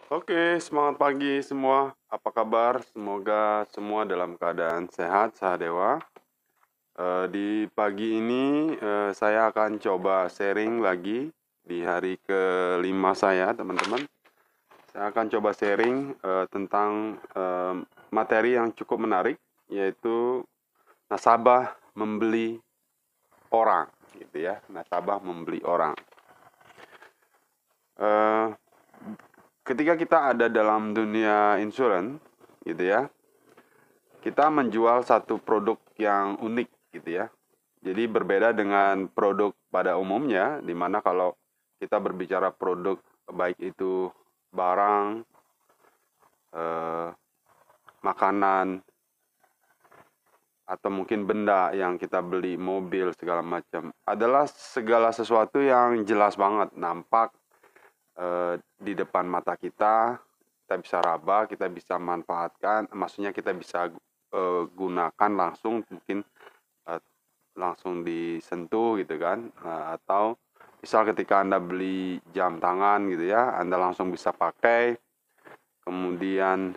Oke, semangat pagi semua. Apa kabar? Semoga semua dalam keadaan sehat, sahadewa. Di pagi ini saya akan coba sharing lagi di hari kelima saya, teman-teman. Saya akan coba sharing tentang materi yang cukup menarik, yaitu nasabah membeli orang, gitu ya. Nasabah membeli orang. Eh, Ketika kita ada dalam dunia insurance, gitu ya, kita menjual satu produk yang unik gitu ya. Jadi berbeda dengan produk pada umumnya, di mana kalau kita berbicara produk baik itu barang, eh, makanan, atau mungkin benda yang kita beli, mobil segala macam, adalah segala sesuatu yang jelas banget nampak di depan mata kita bisa raba, kita bisa manfaatkan, maksudnya kita bisa gunakan langsung, mungkin eh, langsung disentuh gitu kan. Atau misal ketika Anda beli jam tangan gitu ya, Anda langsung bisa pakai. Kemudian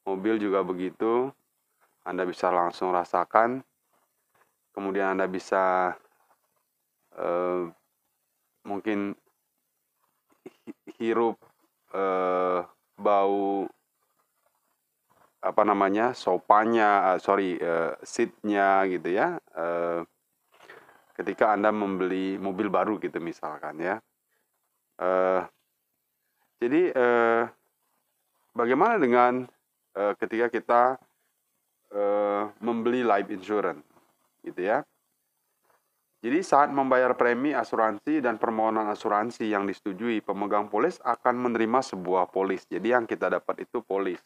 mobil juga begitu, Anda bisa langsung rasakan. Kemudian Anda bisa eh, mungkin hirup bau apa namanya, sopanya, seatnya gitu ya, ketika Anda membeli mobil baru gitu misalkan ya. Eh, jadi bagaimana dengan ketika kita membeli life insurance gitu ya. Jadi saat membayar premi asuransi dan permohonan asuransi yang disetujui, pemegang polis akan menerima sebuah polis. Jadi yang kita dapat itu polis.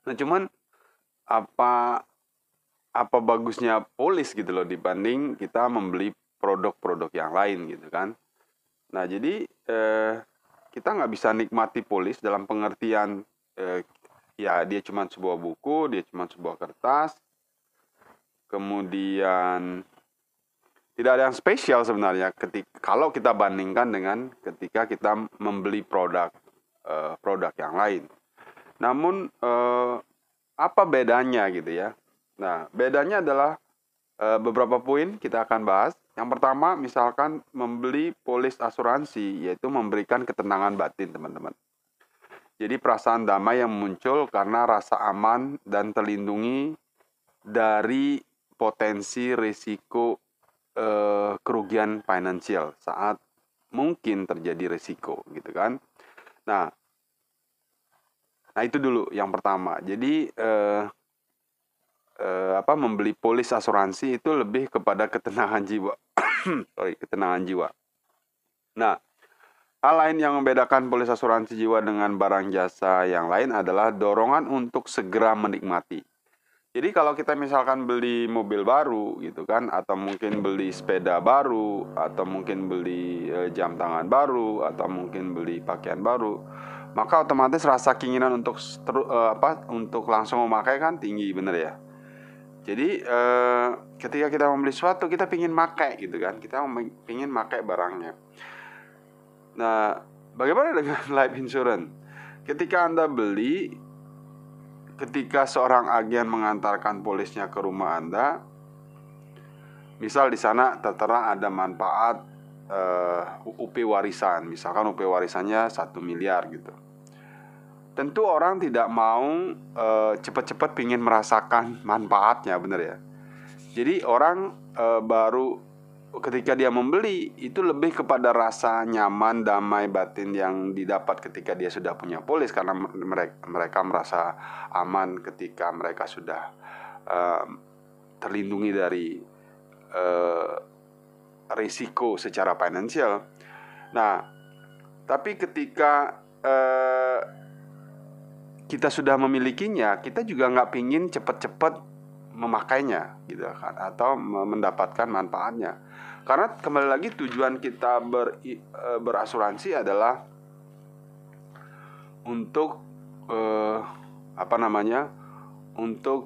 Nah, cuman apa apa bagusnya polis gitu loh dibanding kita membeli produk-produk yang lain gitu kan. Nah, jadi kita nggak bisa nikmati polis dalam pengertian ya dia cuma sebuah buku, dia cuma sebuah kertas, kemudian tidak ada yang spesial sebenarnya kalau kita bandingkan dengan ketika kita membeli produk yang lain. Namun apa bedanya gitu ya? Nah, bedanya adalah beberapa poin kita akan bahas. Yang pertama, misalkan membeli polis asuransi, yaitu memberikan ketenangan batin, teman-teman. Jadi perasaan damai yang muncul karena rasa aman dan terlindungi dari potensi risiko kerugian finansial saat mungkin terjadi risiko gitu kan. Nah, itu dulu yang pertama. Jadi membeli polis asuransi itu lebih kepada ketenangan jiwa. Ketenangan jiwa. Nah, hal lain yang membedakan polis asuransi jiwa dengan barang jasa yang lain adalah dorongan untuk segera menikmati. Jadi kalau kita misalkan beli mobil baru gitu kan, atau mungkin beli sepeda baru, atau mungkin beli jam tangan baru, atau mungkin beli pakaian baru, maka otomatis rasa keinginan untuk langsung memakai kan tinggi, bener ya. Jadi ketika kita membeli sesuatu, kita pingin pakai gitu kan, kita pingin pakai barangnya. Nah, bagaimana dengan life insurance? Ketika Anda beli, ketika seorang agen mengantarkan polisnya ke rumah Anda, misal di sana tertera ada manfaat UP warisan, misalkan UP warisannya 1 miliar gitu. Tentu orang tidak mau cepat-cepat pingin merasakan manfaatnya, benar ya. Jadi orang baru ketika dia membeli itu lebih kepada rasa nyaman, damai batin yang didapat ketika dia sudah punya polis, karena mereka merasa aman ketika mereka sudah terlindungi dari risiko secara finansial. Nah, tapi ketika kita sudah memilikinya, kita juga nggak pingin cepat-cepat memakainya gitu kan, atau mendapatkan manfaatnya. Karena kembali lagi tujuan kita berasuransi adalah untuk untuk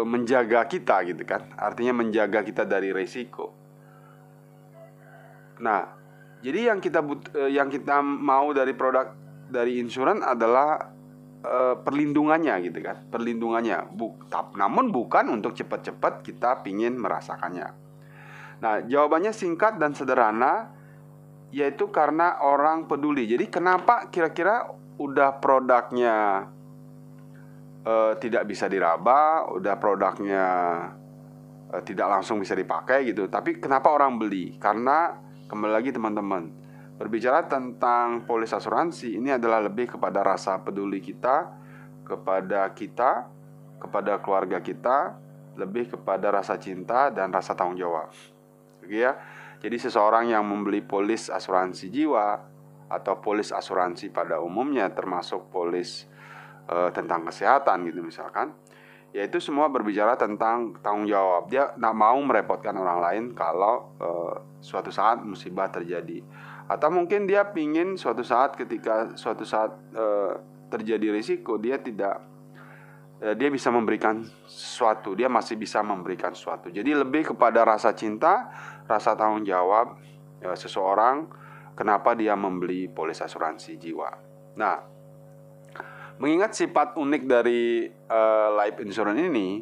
menjaga kita gitu kan, artinya menjaga kita dari risiko. Nah, jadi yang kita mau dari produk dari insurans adalah perlindungannya gitu kan, perlindungannya. Namun bukan untuk cepat-cepat kita pingin merasakannya. Nah, jawabannya singkat dan sederhana, yaitu karena orang peduli. Jadi kenapa kira-kira udah produknya tidak bisa diraba, udah produknya tidak langsung bisa dipakai gitu, tapi kenapa orang beli? Karena kembali lagi teman-teman, berbicara tentang polis asuransi ini adalah lebih kepada rasa peduli kita, kepada keluarga kita, lebih kepada rasa cinta dan rasa tanggung jawab. Oke ya. Jadi seseorang yang membeli polis asuransi jiwa atau polis asuransi pada umumnya, termasuk polis tentang kesehatan gitu misalkan, yaitu semua berbicara tentang tanggung jawab. Dia tidak mau merepotkan orang lain kalau suatu saat musibah terjadi. Atau mungkin dia pingin suatu saat ketika terjadi risiko, dia bisa memberikan sesuatu, dia masih bisa memberikan sesuatu. Jadi lebih kepada rasa cinta, rasa tanggung jawab seseorang, kenapa dia membeli polis asuransi jiwa. Nah, mengingat sifat unik dari life insurance ini,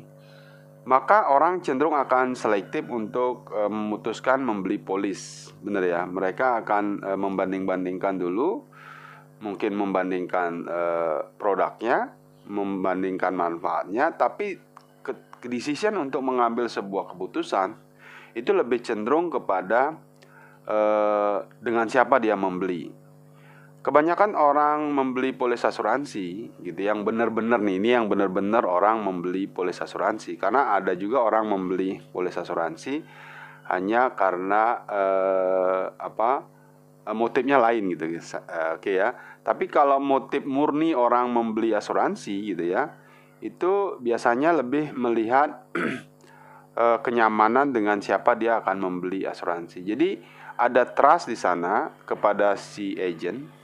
maka orang cenderung akan selektif untuk memutuskan membeli polis. Benar ya, mereka akan membanding-bandingkan dulu, mungkin membandingkan produknya, membandingkan manfaatnya, tapi decision untuk mengambil sebuah keputusan itu lebih cenderung kepada dengan siapa dia membeli. Kebanyakan orang membeli polis asuransi gitu, yang benar-benar nih, ini yang benar-benar orang membeli polis asuransi. Karena ada juga orang membeli polis asuransi hanya karena motifnya lain gitu, oke ya. Tapi kalau motif murni orang membeli asuransi gitu ya, itu biasanya lebih melihat kenyamanan dengan siapa dia akan membeli asuransi. Jadi ada trust di sana kepada si agent.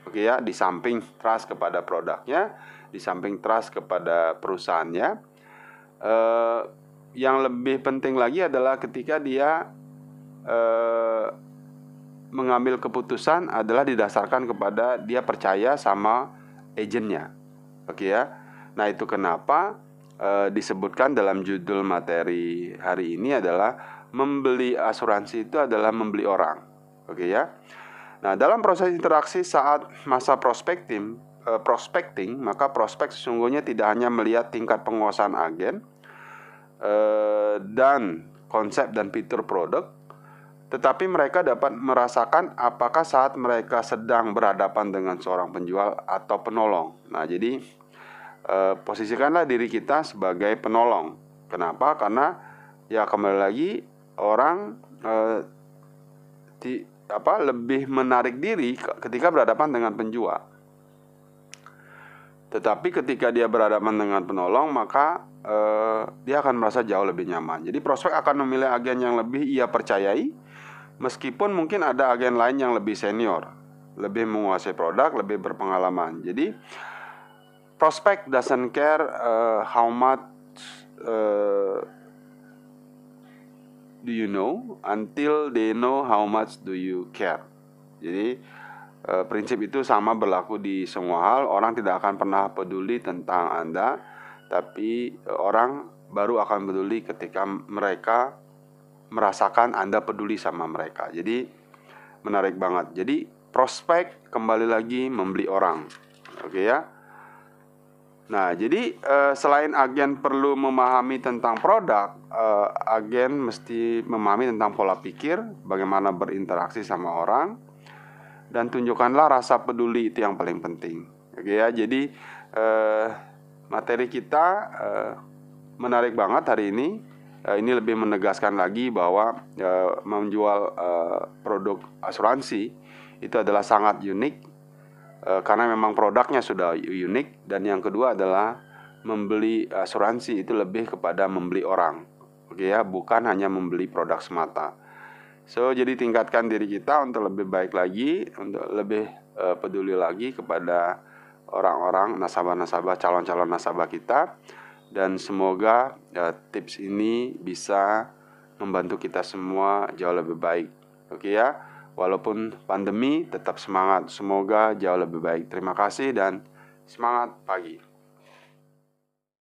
Oke ya, di samping trust kepada produknya, di samping trust kepada perusahaannya, yang lebih penting lagi adalah ketika dia mengambil keputusan adalah didasarkan kepada dia percaya sama agennya. Oke ya. Nah, itu kenapa disebutkan dalam judul materi hari ini adalah membeli asuransi itu adalah membeli orang. Oke ya. Nah, dalam proses interaksi saat masa prospecting, maka prospek sesungguhnya tidak hanya melihat tingkat penguasaan agen dan konsep dan fitur produk, tetapi mereka dapat merasakan apakah saat mereka sedang berhadapan dengan seorang penjual atau penolong. Nah, jadi posisikanlah diri kita sebagai penolong. Kenapa? Karena ya kembali lagi orang lebih menarik diri ketika berhadapan dengan penjual. Tetapi ketika dia berhadapan dengan penolong, maka dia akan merasa jauh lebih nyaman. Jadi prospek akan memilih agen yang lebih ia percayai, meskipun mungkin ada agen lain yang lebih senior, lebih menguasai produk, lebih berpengalaman. Jadi prospek doesn't care how much do you know until they know how much do you care. Jadi prinsip itu sama berlaku di semua hal. Orang tidak akan pernah peduli tentang Anda, tapi orang baru akan peduli ketika mereka merasakan Anda peduli sama mereka. Jadi menarik banget. Jadi prospek kembali lagi membeli orang. Oke ya. Nah, jadi selain agen perlu memahami tentang produk, agen mesti memahami tentang pola pikir, bagaimana berinteraksi sama orang, dan tunjukkanlah rasa peduli, itu yang paling penting. Oke ya, jadi materi kita menarik banget hari ini. Ini lebih menegaskan lagi bahwa menjual produk asuransi itu adalah sangat unik. Karena memang produknya sudah unik. Dan yang kedua adalah membeli asuransi itu lebih kepada membeli orang. Oke ya, bukan hanya membeli produk semata. So, jadi tingkatkan diri kita untuk lebih baik lagi, untuk lebih peduli lagi kepada orang-orang, nasabah-nasabah, calon-calon nasabah kita. Dan semoga tips ini bisa membantu kita semua jauh lebih baik. Oke ya. Walaupun pandemi, tetap semangat. Semoga jauh lebih baik. Terima kasih dan semangat pagi.